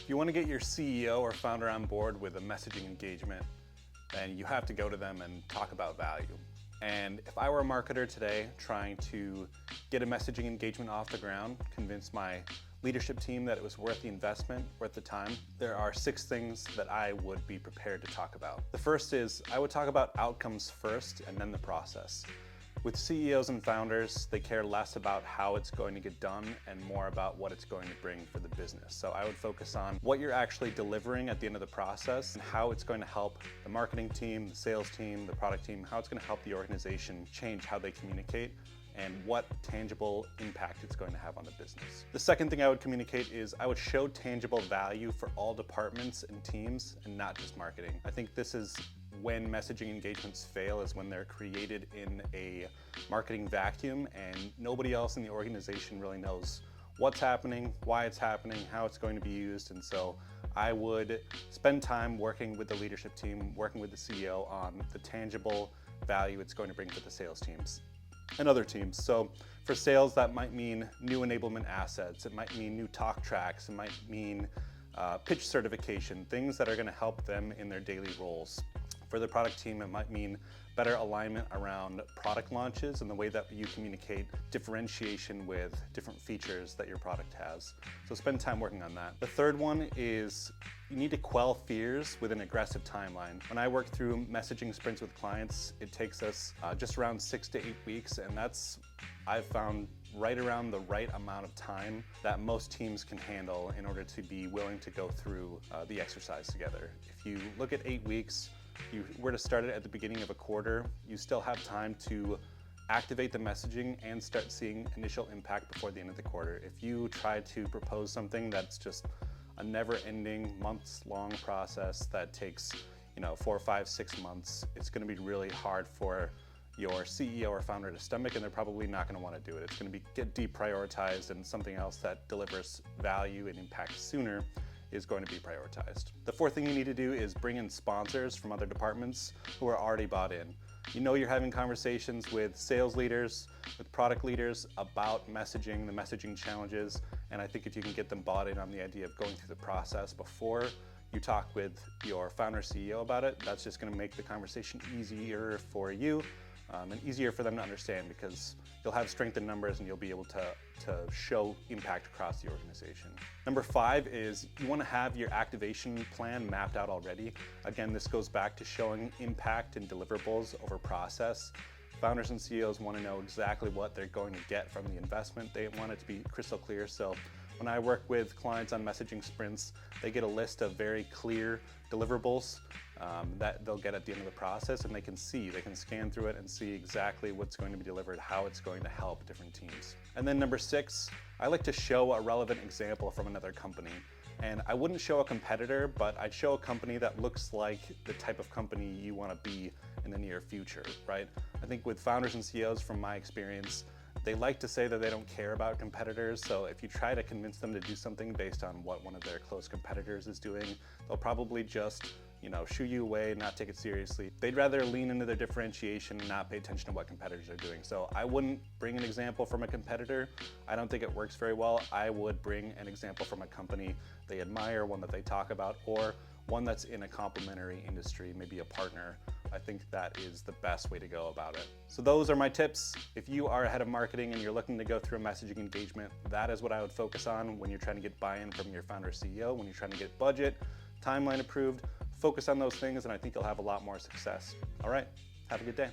If you want to get your CEO or founder on board with a messaging engagement, then you have to go to them and talk about value. And if I were a marketer today trying to get a messaging engagement off the ground, convince my leadership team that it was worth the investment, worth the time, there are 6 things that I would be prepared to talk about. The first is I would talk about outcomes first and then the process. With CEOs and founders, they care less about how it's going to get done and more about what it's going to bring for the business. So I would focus on what you're actually delivering at the end of the process and how it's going to help the marketing team, the sales team, the product team, how it's going to help the organization change how they communicate and what tangible impact it's going to have on the business. The second thing I would communicate is I would show tangible value for all departments and teams and not just marketing. I think this is when messaging engagements fail, is when they're created in a marketing vacuum and nobody else in the organization really knows what's happening, why it's happening, how it's going to be used. And so I would spend time working with the leadership team, working with the CEO on the tangible value it's going to bring to the sales teams and other teams. So for sales, that might mean new enablement assets, it might mean new talk tracks, it might mean pitch certification, things that are going to help them in their daily roles. For the product team, it might mean better alignment around product launches and the way that you communicate differentiation with different features that your product has. So spend time working on that. The third one is you need to quell fears with an aggressive timeline. When I work through messaging sprints with clients, it takes us just around 6 to 8 weeks, and that's, I've found, right around the right amount of time that most teams can handle in order to be willing to go through the exercise together. If you look at 8 weeks, you were to start it at the beginning of a quarter, you still have time to activate the messaging and start seeing initial impact before the end of the quarter. If you try to propose something that's just a never-ending, months-long process that takes 4, 5, 6 months, it's going to be really hard for your CEO or founder to stomach, and they're probably not going to want to do it. It's going to get deprioritized, and something else that delivers value and impact sooner is going to be prioritized. The fourth thing you need to do is bring in sponsors from other departments who are already bought in. You know you're having conversations with sales leaders, with product leaders about messaging, the messaging challenges, and I think if you can get them bought in on the idea of going through the process before you talk with your founder CEO about it, that's just going to make the conversation easier for you and easier for them to understand, because you'll have strength in numbers and you'll be able to show impact across the organization. Number 5 is you want to have your activation plan mapped out already. Again, this goes back to showing impact and deliverables over process. Founders and CEOs want to know exactly what they're going to get from the investment. They want it to be crystal clear. So when I work with clients on messaging sprints, they get a list of very clear deliverables that they'll get at the end of the process, and they can scan through it and see exactly what's going to be delivered, how it's going to help different teams. And then number 6, I like to show a relevant example from another company. And I wouldn't show a competitor, but I'd show a company that looks like the type of company you want to be in the near future, right? I think with founders and CEOs, from my experience, they like to say that they don't care about competitors, so if you try to convince them to do something based on what one of their close competitors is doing, they'll probably just shoo you away, not take it seriously. They'd rather lean into their differentiation and not pay attention to what competitors are doing. So I wouldn't bring an example from a competitor. I don't think it works very well. I would bring an example from a company they admire, one that they talk about, or one that's in a complementary industry, maybe a partner. I think that is the best way to go about it. So those are my tips. If you are a head of marketing and you're looking to go through a messaging engagement, that is what I would focus on when you're trying to get buy-in from your founder or CEO, when you're trying to get budget, timeline approved. Focus on those things, and I think you'll have a lot more success. All right, have a good day.